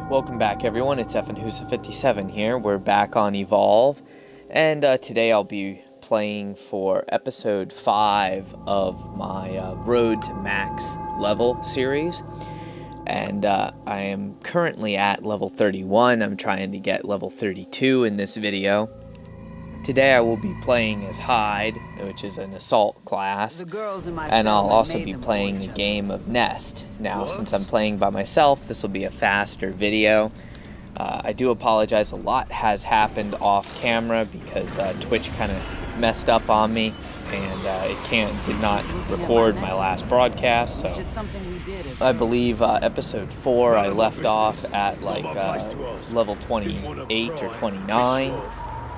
Welcome back, everyone. It's FNHusa57 here. We're back on Evolve, and today I'll be playing for episode 5 of my Road to Max level series. And I am currently at level 31. I'm trying to get level 32 in this video. Today I will be playing as Hyde, which is an assault class, and I'll also be playing a game of Nest. Now, since I'm playing by myself, this will be a faster video. I do apologize, a lot has happened off camera because Twitch kind of messed up on me, and it did not record my last broadcast, so I believe episode 4 I left off at like level 28 or 29.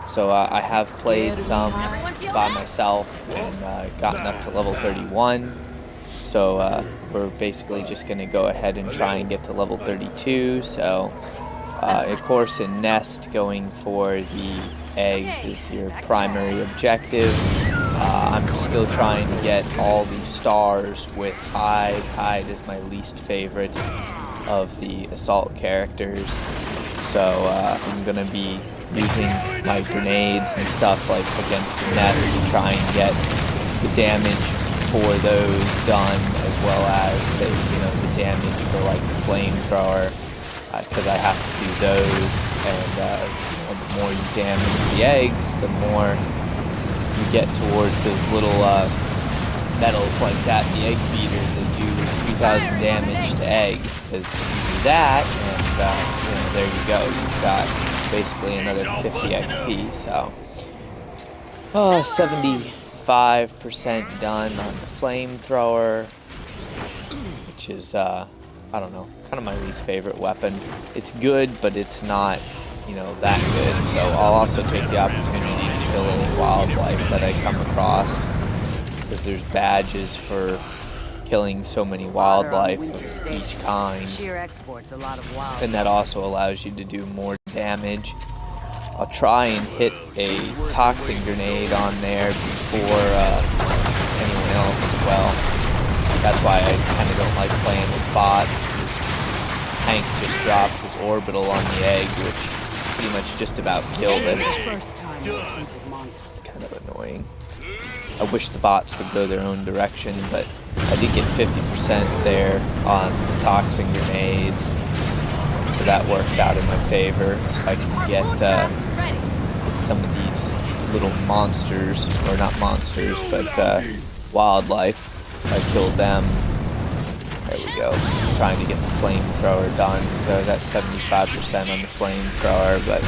So I have played some by myself and gotten up to level 31. So we're basically just going to go ahead and try and get to level 32. So of course in Nest, going for the eggs is your primary objective. I'm still trying to get all the stars with Hyde. Hyde is my least favorite of the assault characters. So I'm going to be using my grenades and stuff like against the Nest to try and get the damage for those done, as well as say, the damage for like the flamethrower, because I have to do those, and the more you damage the eggs, the more you get towards those little metals like that, the egg feeder that do 2,000 damage to eggs, because you do that, and there you go, you've got basically another 50 XP, so 75% done on the flamethrower, which is I don't know, kind of my least favorite weapon. It's good, but it's not that good, so I'll also take the opportunity to kill any wildlife that I come across, because there's badges for killing so many wildlife of each kind, and that also allows you to do more damage. I'll try and hit a toxin grenade on there before anyone else as well. That's why I kind of don't like playing with bots. Hank just dropped his orbital on the egg, which pretty much just about killed it. It's kind of annoying. I wish the bots would go their own direction, but I did get 50% there on the toxin grenades, so that works out in my favor. I can get some of these little monsters, or not monsters, but wildlife. I killed them. There we go. I'm trying to get the flamethrower done, because I was at 75% on the flamethrower, but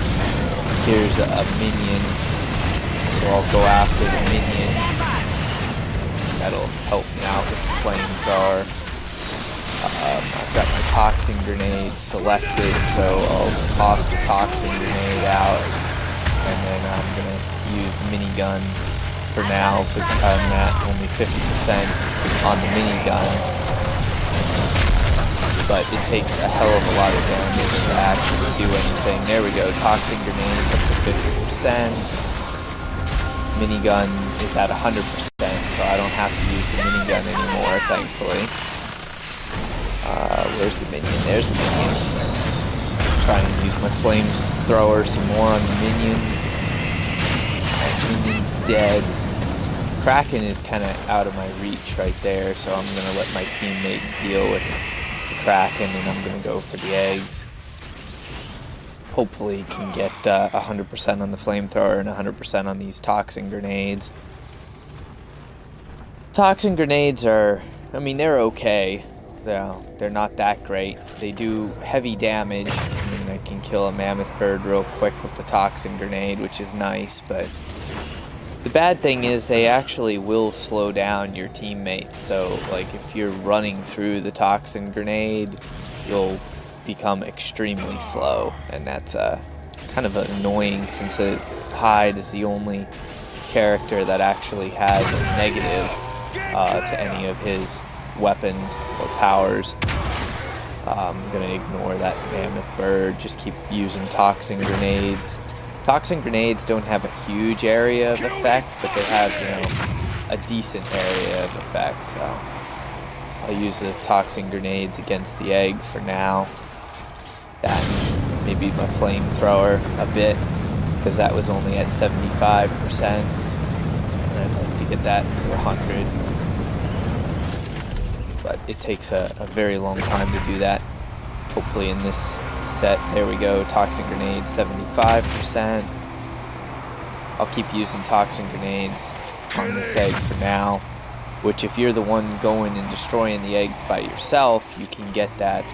here's a minion, so I'll go after the minion. That'll help me out with the flamethrower. I've got my toxin grenade selected, so I'll toss the toxin grenade out, and then I'm going to use minigun for now, because I'm at only 50% on the minigun. But it takes a hell of a lot of damage to actually do anything. There we go, toxin grenades up to 50%. Minigun is at 100%. So I don't have to use the minigun anymore, thankfully. Where's the minion? There's the minion. Try and use my flamethrower some more on the minion. The minion's dead. Kraken is kind of out of my reach right there, so I'm going to let my teammates deal with the Kraken, and I'm going to go for the eggs. Hopefully can get 100% on the flamethrower and 100% on these toxin grenades. Toxin grenades are, they're okay. They're not that great. They do heavy damage. I can kill a mammoth bird real quick with the toxin grenade, which is nice, but the bad thing is they actually will slow down your teammates. So, like, if you're running through the toxin grenade, you'll become extremely slow, and that's kind of annoying, since Hyde is the only character that actually has a negative to any of his weapons or powers. I'm going to ignore that mammoth bird, just keep using toxin grenades. Toxin grenades don't have a huge area of effect, but they have, a decent area of effect, so I'll use the toxin grenades against the egg for now. That maybe my flamethrower a bit, because that was only at 75%. And I'd like to get that to 100. But it takes a very long time to do that. Hopefully in this set, there we go, toxin grenades 75%. I'll keep using toxin grenades on this egg for now, which if you're the one going and destroying the eggs by yourself, you can get that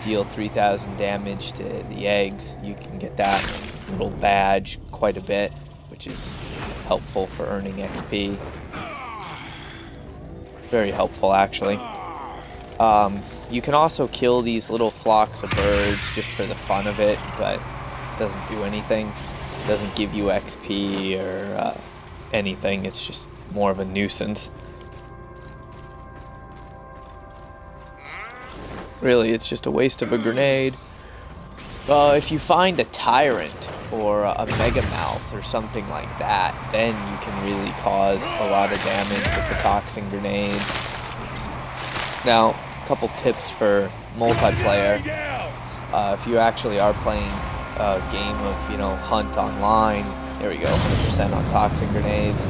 deal 3,000 damage to the eggs. You can get that little badge quite a bit, which is helpful for earning XP. Very helpful, actually. You can also kill these little flocks of birds just for the fun of it, but it doesn't do anything. It doesn't give you XP or anything. It's just more of a nuisance. Really, it's just a waste of a grenade. If you find a tyrant or a megamouth or something like that, then you can really cause a lot of damage with the toxin grenades. Now, a couple tips for multiplayer. If you actually are playing a game of, you know, Hunt Online, there we go, 100% on toxin grenades.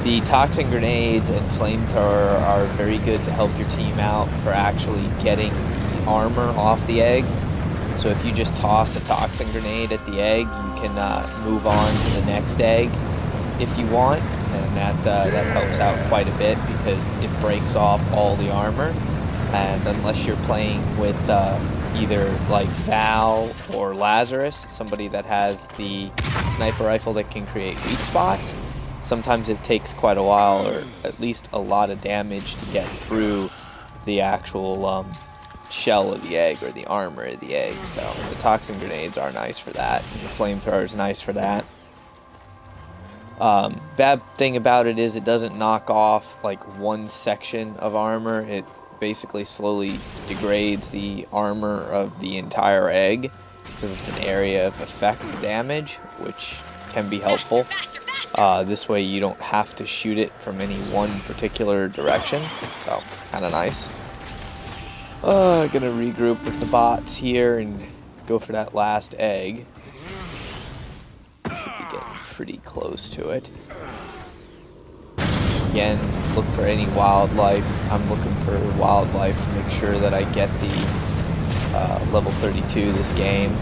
The toxin grenades and flamethrower are very good to help your team out for actually getting the armor off the eggs. So if you just toss a toxin grenade at the egg, you can move on to the next egg if you want, and that helps out quite a bit because it breaks off all the armor. And unless you're playing with either like Val or Lazarus, somebody that has the sniper rifle that can create weak spots, sometimes it takes quite a while, or at least a lot of damage to get through the actual shell of the egg or the armor of the egg. So the toxin grenades are nice for that, and the flamethrower is nice for that. Bad thing about it is it doesn't knock off like one section of armor. It basically slowly degrades the armor of the entire egg because it's an area of effect damage, which can be helpful. This way you don't have to shoot it from any one particular direction, so kind of nice. I'm gonna regroup with the bots here and go for that last egg. Should be getting pretty close to it. Again, look for any wildlife. I'm looking for wildlife to make sure that I get the level 32 this game.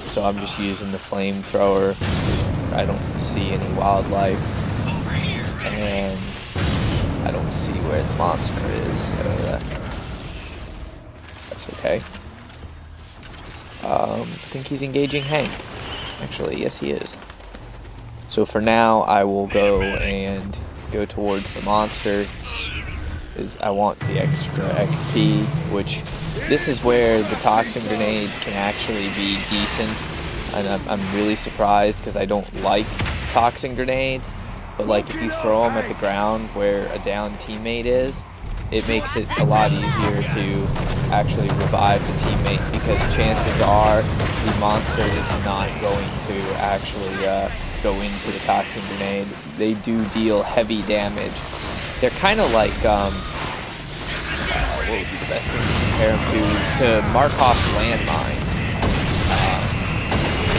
So I'm just using the flamethrower because I don't see any wildlife. And I don't see where the monster is, so that's okay. I think he's engaging Hank. Actually, yes he is. So for now, I will go towards the monster, because I want the extra XP, which this is where the toxin grenades can actually be decent. And I'm really surprised because I don't like toxin grenades, but like if you throw them at the ground where a downed teammate is, it makes it a lot easier to actually revive the teammate, because chances are the monster is not going to actually go into the toxin grenade. They do deal heavy damage. They're kind of like, what would be the best thing to compare them to Markov landmines,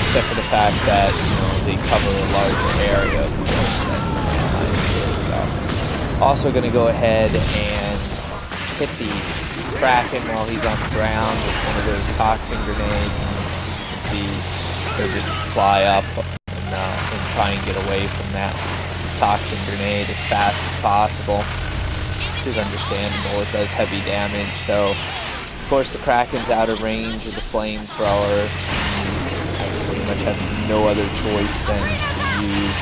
except for the fact that, you know, they cover a larger area, of course, than landmines do. So, also going to go ahead and hit the Kraken while he's on the ground with one of those toxin grenades. You can see they just fly up and try and get away from that toxin grenade as fast as possible. Which is understandable, it does heavy damage. So, of course, the Kraken's out of range of the flamethrower. I pretty much have no other choice than to use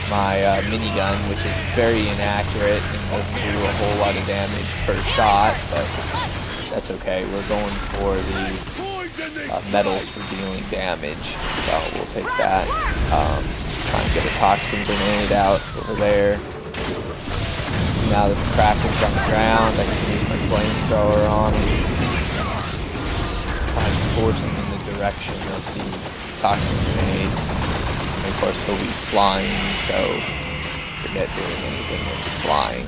my minigun, which is very inaccurate and doesn't do a whole lot of damage per shot, but that's okay. We're going for the medals for dealing damage, so we'll take that. Try and get a toxin grenade out over there. Now that the Kraken's on the ground, I can use my flamethrower on him. Try and force him in the direction of the toxin grenade. And of course he'll be flying, so forget doing anything when he's flying.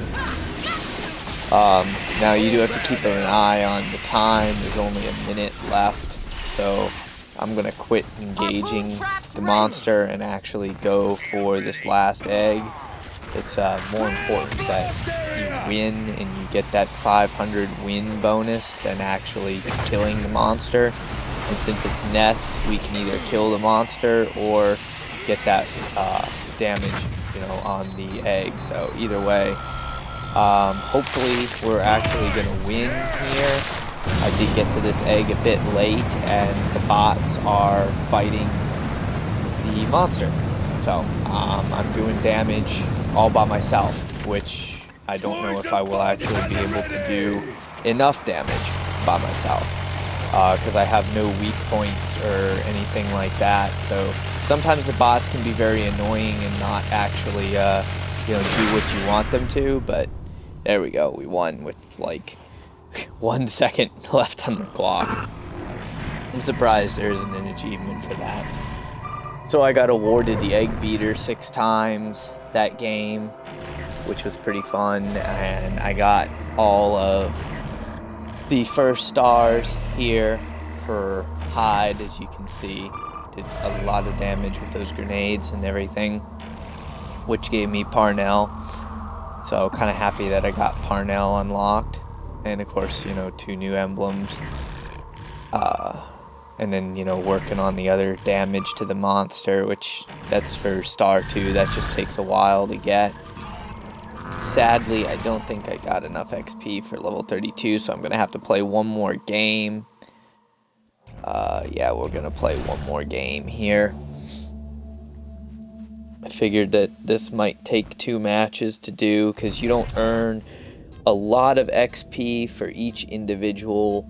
Now you do have to keep an eye on the time. There's only a minute left, so I'm going to quit engaging the monster and actually go for this last egg. It's more important that you win and you get that 500 win bonus than actually killing the monster. And since it's nest, we can either kill the monster or get that damage, on the egg. So either way, hopefully we're actually going to win here. I did get to this egg a bit late, and the bots are fighting the monster. So I'm doing damage all by myself, which I don't know if I will actually be able to do enough damage by myself, because I have no weak points or anything like that. So sometimes the bots can be very annoying and not actually do what you want them to. But there we go, we won with like 1 second left on the clock. I'm surprised there isn't an achievement for that. So I got awarded the Egg Beater 6 times that game, which was pretty fun, and I got all of the first stars here for Hyde. As you can see, did a lot of damage with those grenades and everything, which gave me Parnell. So kind of happy that I got Parnell unlocked, and of course, 2 new emblems. And then, working on the other damage to the monster, which that's for Star 2. That just takes a while to get. Sadly, I don't think I got enough XP for level 32, so I'm going to have to play one more game. Yeah, we're going to play one more game here. I figured that this might take 2 matches to do, because you don't earn a lot of XP for each individual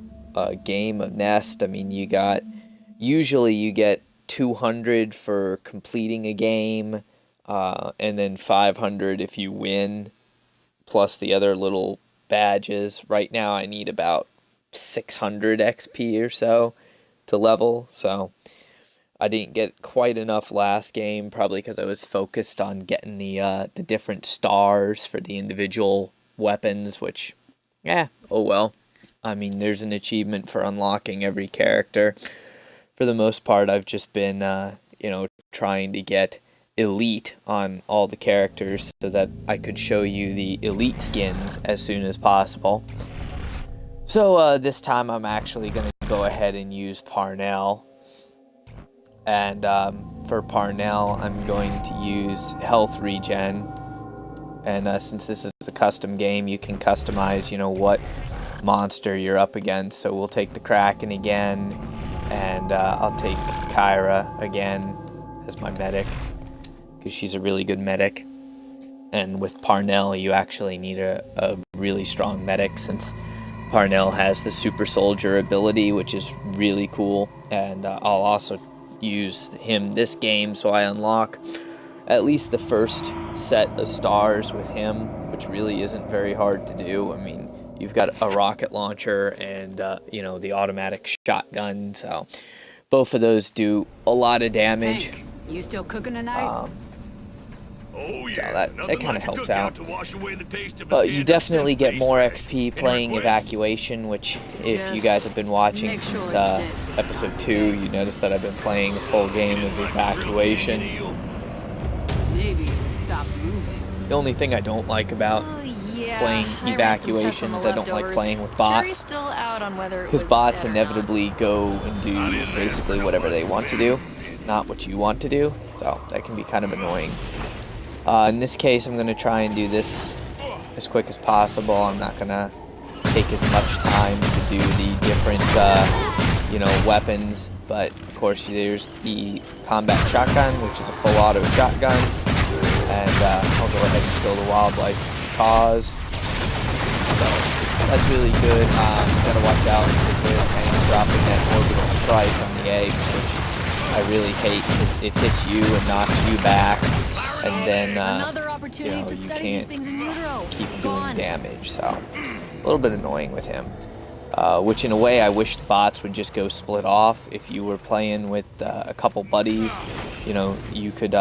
game of Nest. I mean, usually you get 200 for completing a game, and then 500 if you win, plus the other little badges. Right now I need about 600 XP or so to level, so I didn't get quite enough last game, probably because I was focused on getting the different stars for the individual weapons, which, oh well. I mean, there's an achievement for unlocking every character. For the most part, I've just been, trying to get elite on all the characters so that I could show you the elite skins as soon as possible. So this time I'm actually going to go ahead and use Parnell. And for Parnell, I'm going to use health regen. And since this is a custom game, you can customize, what monster you're up against. So we'll take the Kraken again, and I'll take Kyra again as my medic, because she's a really good medic. And with Parnell, you actually need a really strong medic, since Parnell has the super soldier ability, which is really cool. And I'll also use him this game, so I unlock at least the first set of stars with him, which really isn't very hard to do. I mean, you've got a rocket launcher and, the automatic shotgun, so both of those do a lot of damage. Hank, you still cooking tonight? So that kind of helps out. But you definitely get more XP playing Evacuation, which if you guys have been watching since episode 2, you notice that I've been playing a full game of Evacuation. Maybe it would stop moving. The only thing I don't like about playing Evacuation is I don't like playing with bots, because bots inevitably go and do basically whatever they want to do, not what you want to do, so that can be kind of annoying. In this case, I'm going to try and do this as quick as possible. I'm not going to take as much time to do the different, weapons, but of course there's the combat shotgun, which is a full auto shotgun, and I'll go ahead and kill the wildlife just because. So that's really good. Gotta watch out, because there's Hank dropping that orbital strike on the eggs, which I really hate, because it hits you and knocks you back, and then you can't keep doing damage. So a little bit annoying with him. Which in a way I wish the bots would just go split off. If you were playing with a couple buddies, you could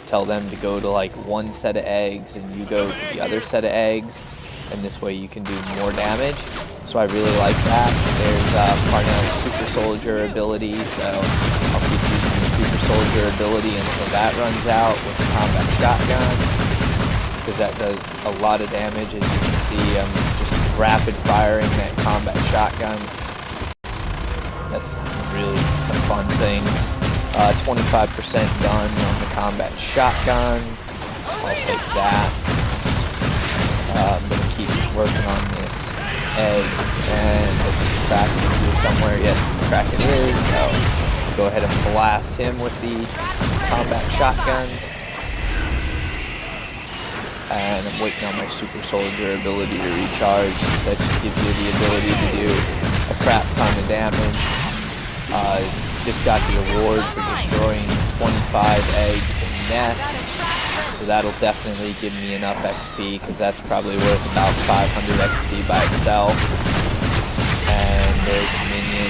tell them to go to like one set of eggs and you go to the other set of eggs, and this way you can do more damage. So I really like that. There's Parnell's Super Soldier ability, so I'll keep using the Super Soldier ability until that runs out with the Combat Shotgun, because that does a lot of damage. As you can see, I'm just rapid firing that Combat Shotgun. That's really a fun thing. 25% done on the Combat Shotgun. I'll take that. I'm going to keep working on this egg, and the Kraken is here somewhere. Yes, the Kraken is, so go ahead and blast him with the Combat Shotgun. And I'm waiting on my Super Soldier ability to recharge, since that just gives you the ability to do a crap ton of damage. Just got the award for destroying 25 eggs and nests. So that'll definitely give me enough XP, because that's probably worth about 500 XP by itself. And there's a minion.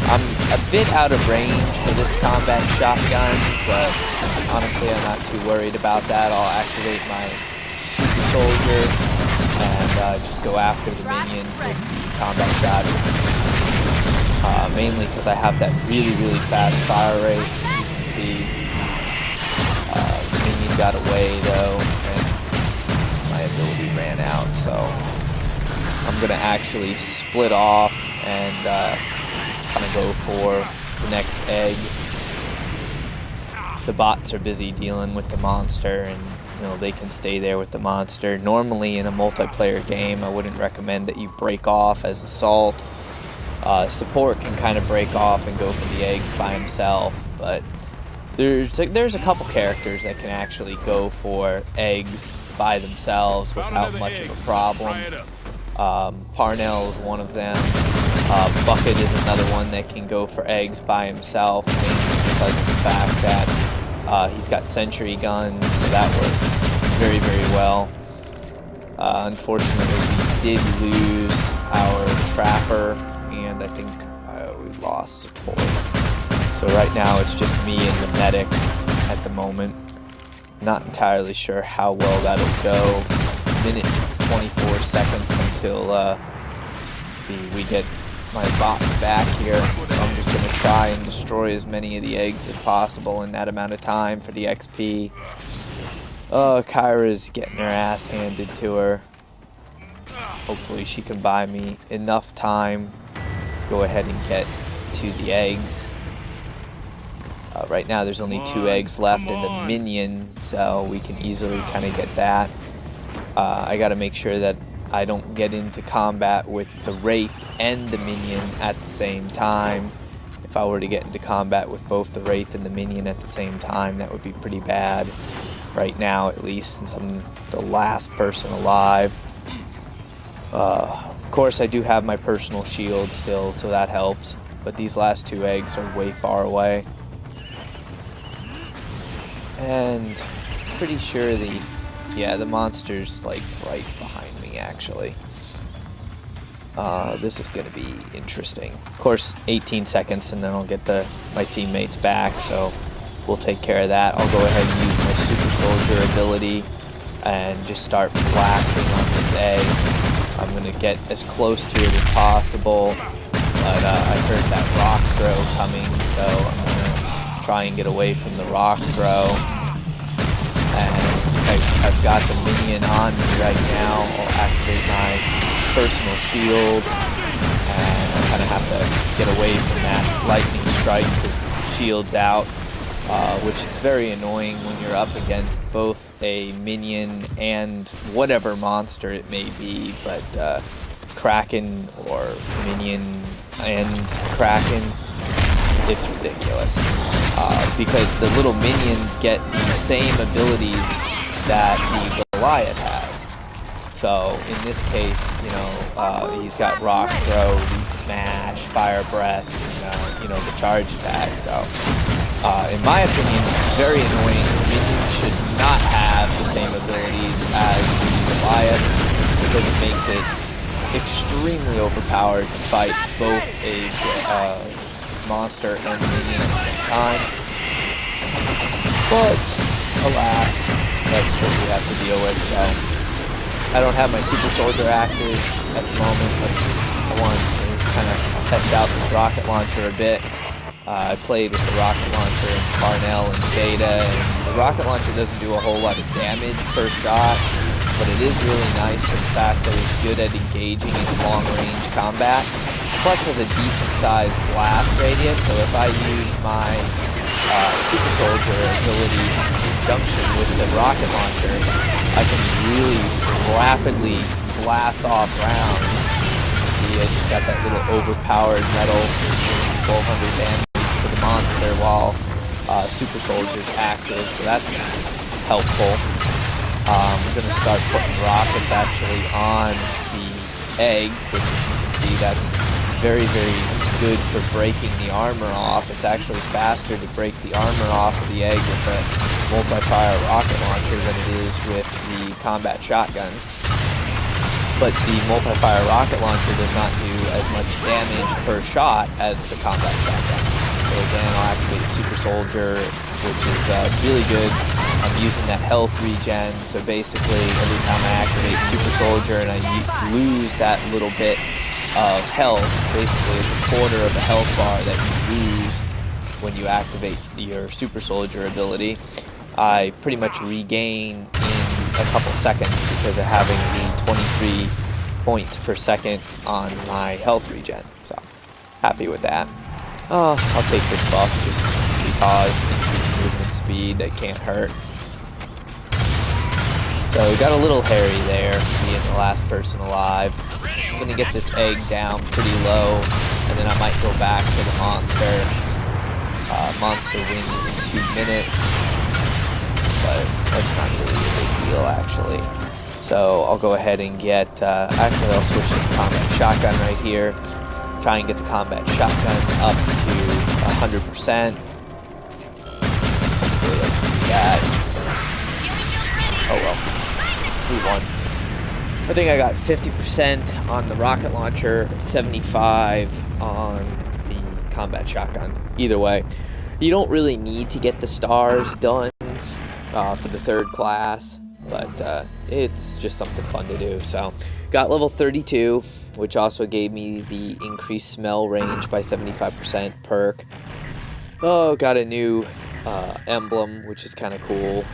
I'm a bit out of range for this Combat Shotgun, but honestly I'm not too worried about that. I'll activate my Super Soldier and just go after the minion with the Combat Shotgun. Mainly because I have that really fast fire rate. You can see the minion got away though, and my ability ran out, so I'm gonna actually split off and kind of go for the next egg. The bots are busy dealing with the monster, and you know, they can stay there with the monster. Normally in a multiplayer game I wouldn't recommend that you break off as Assault. Support can kind of break off and go for the eggs by himself, but there's a couple characters that can actually go for eggs by themselves without much of a problem. Parnell is one of them. Bucket is another one that can go for eggs by himself, mainly because of the fact that he's got sentry guns, so that works very well. Unfortunately, we did lose our Trapper, and I think we lost support. So right now it's just me and the medic at the moment. Not entirely sure how well that'll go. Minute 24 seconds until we get my bots back here. So I'm just going to try and destroy as many of the eggs as possible in that amount of time for the XP. Oh, Kyra's getting her ass handed to her. Hopefully she can buy me enough time to go ahead and get to the eggs. Right now there's only 2 eggs left in the minion, so we can easily kind of get that. I got to make sure that I don't get into combat with the Wraith and the minion at the same time. If I were to get into combat with both the Wraith and the minion at the same time, that would be pretty bad. Right now, at least, since I'm the last person alive. Of course, I do have my personal shield still, so that helps. But these last 2 eggs are way far away. And pretty sure the monster's like right behind me, actually. This is going to be interesting. Of course, 18 seconds and then I'll get my teammates back, so we'll take care of that. I'll go ahead and use my Super Soldier ability and just start blasting on this egg. I'm going to get as close to it as possible, but I heard that rock throw coming, so I'm going to try and get away from the rock throw. And since I've got the minion on me right now, I'll activate my personal shield, and I kind of have to get away from that lightning strike because shield's out, which is very annoying when you're up against both a minion and whatever monster it may be, but Kraken or minion and Kraken, it's ridiculous. Because the little minions get the same abilities that the Goliath has. So in this case, you know, he's got Rock Throw, Leap Smash, Fire Breath, and, you know, the charge attack. So in my opinion, very annoying. Minions should not have the same abilities as the Goliath, because it makes it extremely overpowered to fight both a monster and minion at the same time. But alas, that's what we have to deal with. So I don't have my super soldier active at the moment, but I want to kind of test out this rocket launcher a bit. I played with the rocket launcher in Parnell and beta, and the rocket launcher doesn't do a whole lot of damage per shot, but it is really nice for the fact that it's good at engaging in long-range combat, plus has a decent-sized blast radius, so if I use my super soldier ability in conjunction with the rocket launcher, I can really rapidly blast off rounds. You see, I just got that little overpowered metal 1200 damage to the monster while super soldier's active, so that's helpful. I'm going to start putting rockets actually on the egg, which you can see that's very, very good for breaking the armor off. It's actually faster to break the armor off of the egg with the multi-fire rocket launcher than it is with the combat shotgun. But the multi-fire rocket launcher does not do as much damage per shot as the combat shotgun. So again, I'll activate Super Soldier, which is really good. I'm using that health regen, so basically every time I activate Super Soldier and I lose that little bit of health, basically it's a quarter of the health bar that you lose when you activate your Super Soldier ability. I pretty much regain in a couple seconds because of having the 23 points per second on my health regen, so happy with that. I'll take this buff just because increased movement speed, that can't hurt. So we got a little hairy there, being the last person alive. I'm going to get this egg down pretty low, and then I might go back to the monster. Monster wins in 2 minutes, but that's not really a big deal actually. So I'll go ahead and get, actually I'll switch to the combat shotgun right here. Try and get the combat shotgun up to 100%. Hopefully I can do that. Oh well. We won. I think I got 50% on the rocket launcher, 75 on the combat shotgun. Either way, you don't really need to get the stars done for the 3rd class, but it's just something fun to do. So got level 32, which also gave me the increased smell range by 75% perk. Oh, got a new emblem, which is kind of cool.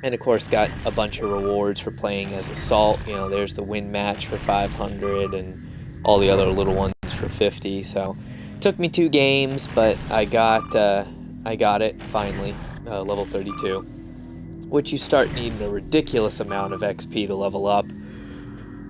And of course got a bunch of rewards for playing as Assault. You know, there's the win match for 500 and all the other little ones for 50. So it took me 2 games, but I got it finally, level 32. Which you start needing a ridiculous amount of XP to level up.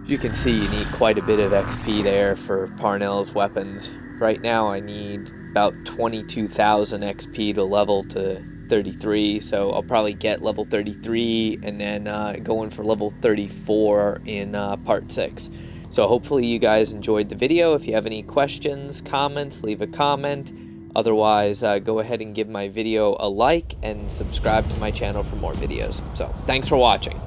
You can see you need quite a bit of XP there for Parnell's weapons. Right now I need about 22,000 XP to level to 33, so I'll probably get level 33 and then go in for level 34 in part 6. So hopefully you guys enjoyed the video. If you have any questions, comments, leave a comment. Otherwise, go ahead and give my video a like and subscribe to my channel for more videos. So thanks for watching.